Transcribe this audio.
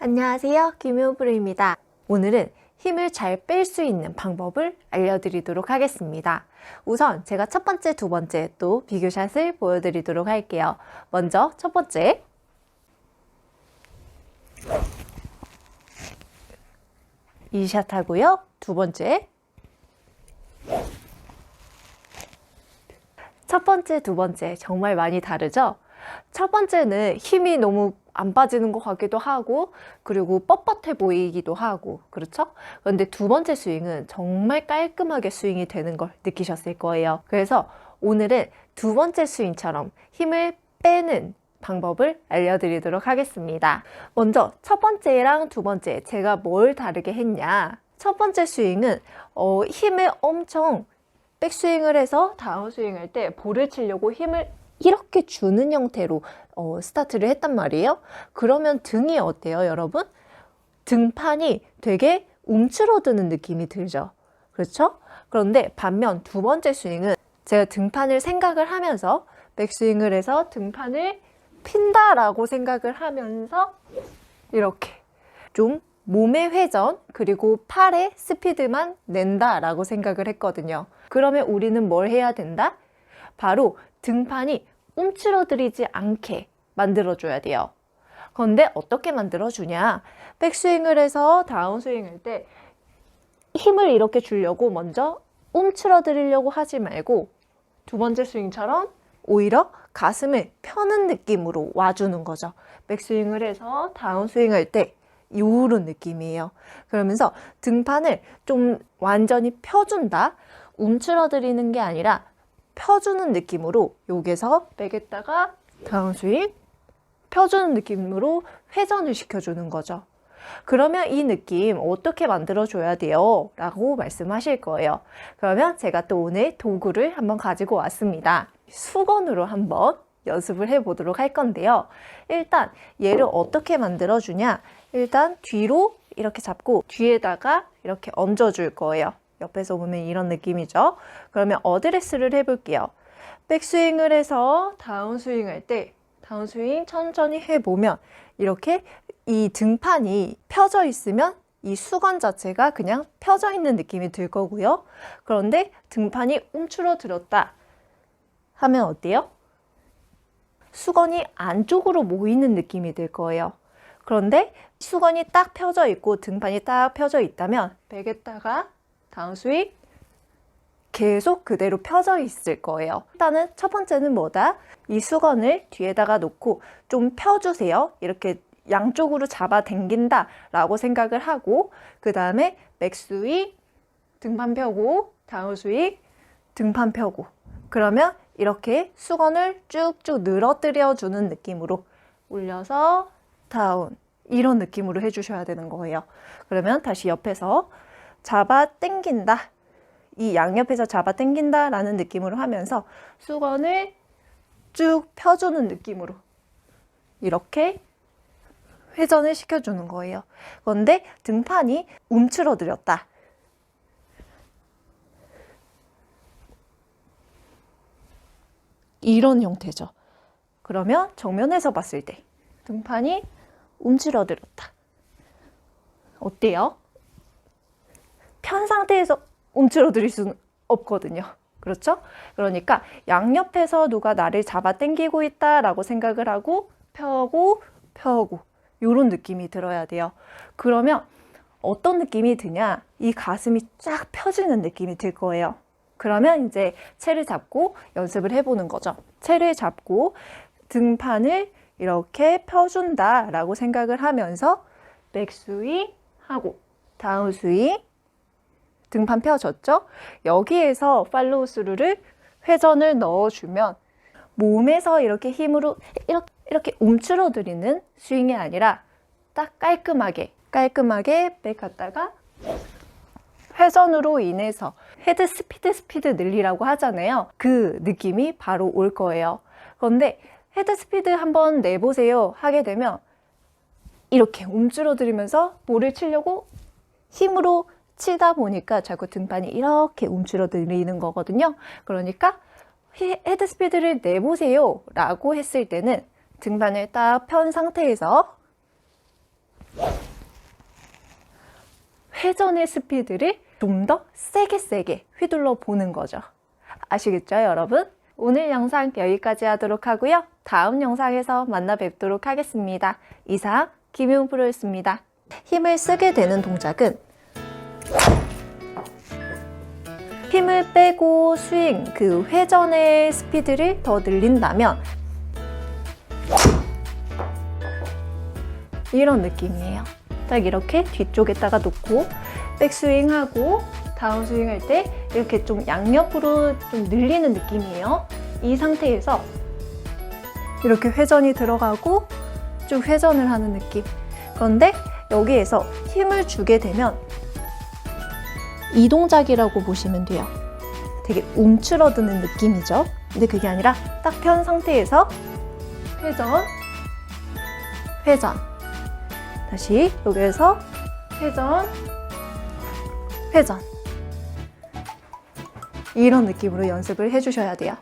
안녕하세요, 김효브루입니다. 오늘은 힘을 잘 뺄 수 있는 방법을 알려드리도록 하겠습니다. 우선 제가 첫 번째, 두 번째 또 비교샷을 보여드리도록 할게요. 먼저 첫 번째, 이 샷 하고요. 두 번째, 첫 번째, 두 번째 정말 많이 다르죠? 첫 번째는 힘이 너무 안 빠지는 것 같기도 하고, 그리고 뻣뻣해 보이기도 하고, 그렇죠? 그런데 두 번째 스윙은 정말 깔끔하게 스윙이 되는 걸 느끼셨을 거예요. 그래서 오늘은 두 번째 스윙처럼 힘을 빼는 방법을 알려드리도록 하겠습니다. 먼저 첫 번째랑 두 번째 제가 뭘 다르게 했냐? 첫 번째 스윙은 힘을 엄청 백스윙을 해서 다운스윙 할 때 볼을 치려고 힘을 이렇게 주는 형태로 스타트를 했단 말이에요. 그러면 등이 어때요, 여러분? 등판이 되게 움츠러드는 느낌이 들죠. 그렇죠? 그런데 반면 두 번째 스윙은 제가 등판을 생각을 하면서 백스윙을 해서 등판을 핀다라고 생각을 하면서 이렇게 좀 몸의 회전 그리고 팔의 스피드만 낸다라고 생각을 했거든요. 그러면 우리는 뭘 해야 된다? 바로 등판이 움츠러들이지 않게 만들어줘야 돼요. 그런데 어떻게 만들어주냐? 백스윙을 해서 다운스윙할 때 힘을 이렇게 주려고 먼저 움츠러들이려고 하지 말고 두 번째 스윙처럼 오히려 가슴을 펴는 느낌으로 와주는 거죠. 백스윙을 해서 다운스윙할 때 이런 느낌이에요. 그러면서 등판을 좀 완전히 펴준다. 움츠러들이는 게 아니라 펴주는 느낌으로 여기서 백에다가 다운스윙 펴주는 느낌으로 회전을 시켜주는 거죠. 그러면 이 느낌 어떻게 만들어줘야 돼요? 라고 말씀하실 거예요. 그러면 제가 또 오늘 도구를 한번 가지고 왔습니다. 수건으로 한번 연습을 해보도록 할 건데요. 일단 얘를 어떻게 만들어주냐? 일단 뒤로 이렇게 잡고 뒤에다가 이렇게 얹어줄 거예요. 옆에서 보면 이런 느낌이죠. 그러면 어드레스를 해볼게요. 백스윙을 해서 다운스윙 할 때 다운스윙 천천히 해보면 이렇게 이 등판이 펴져 있으면 이 수건 자체가 그냥 펴져 있는 느낌이 들 거고요. 그런데 등판이 움츠러들었다 하면 어때요? 수건이 안쪽으로 모이는 느낌이 들 거예요. 그런데 수건이 딱 펴져 있고 등판이 딱 펴져 있다면 백에다가 다운스윙 계속 그대로 펴져 있을 거예요. 일단은 첫 번째는 뭐다? 이 수건을 뒤에다가 놓고 좀 펴주세요. 이렇게 양쪽으로 잡아 당긴다 라고 생각을 하고 그 다음에 백스윙 등판 펴고 다운스윙 등판 펴고 그러면 이렇게 수건을 쭉쭉 늘어뜨려 주는 느낌으로 올려서 다운 이런 느낌으로 해주셔야 되는 거예요. 그러면 다시 옆에서 잡아 당긴다 이 양옆에서 잡아 당긴다 라는 느낌으로 하면서 수건을 쭉 펴주는 느낌으로 이렇게 회전을 시켜주는 거예요. 그런데 등판이 움츠러들었다. 이런 형태죠. 그러면 정면에서 봤을 때 등판이 움츠러들었다. 어때요? 편 상태에서 움츠러들일 수는 없거든요. 그렇죠? 그러니까 양옆에서 누가 나를 잡아 당기고 있다라고 생각을 하고 펴고 이런 느낌이 들어야 돼요. 그러면 어떤 느낌이 드냐? 이 가슴이 쫙 펴지는 느낌이 들 거예요. 그러면 이제 채를 잡고 연습을 해보는 거죠. 채를 잡고 등판을 이렇게 펴준다라고 생각을 하면서 백스윙 하고 다운스윙 등판 펴졌죠? 여기에서 팔로우 스루를 회전을 넣어주면 몸에서 이렇게 힘으로 이렇게 움츠러들이는 스윙이 아니라 딱 깔끔하게 백 갔다가 회전으로 인해서 헤드 스피드 늘리라고 하잖아요. 그 느낌이 바로 올 거예요. 그런데 헤드 스피드 한번 내보세요 하게 되면 이렇게 움츠러들이면서 볼을 치려고 힘으로 치다 보니까 자꾸 등판이 이렇게 움츠러들리는 거거든요. 그러니까 헤드 스피드를 내보세요 라고 했을 때는 등판을 딱 편 상태에서 회전의 스피드를 좀 더 세게 휘둘러 보는 거죠. 아시겠죠, 여러분? 오늘 영상 여기까지 하도록 하고요. 다음 영상에서 만나 뵙도록 하겠습니다. 이상 김희훈 프로였습니다. 힘을 쓰게 되는 동작은 힘을 빼고 스윙, 그 회전의 스피드를 더 늘린다면 이런 느낌이에요. 딱 이렇게 뒤쪽에다가 놓고 백스윙하고 다운스윙 할 때 이렇게 좀 양옆으로 좀 늘리는 느낌이에요. 이 상태에서 이렇게 회전이 들어가고 쭉 회전을 하는 느낌. 그런데 여기에서 힘을 주게 되면 이 동작이라고 보시면 돼요. 되게 움츠러드는 느낌이죠. 근데 그게 아니라 딱 편 상태에서 회전, 회전. 다시 여기에서 회전, 회전. 이런 느낌으로 연습을 해주셔야 돼요.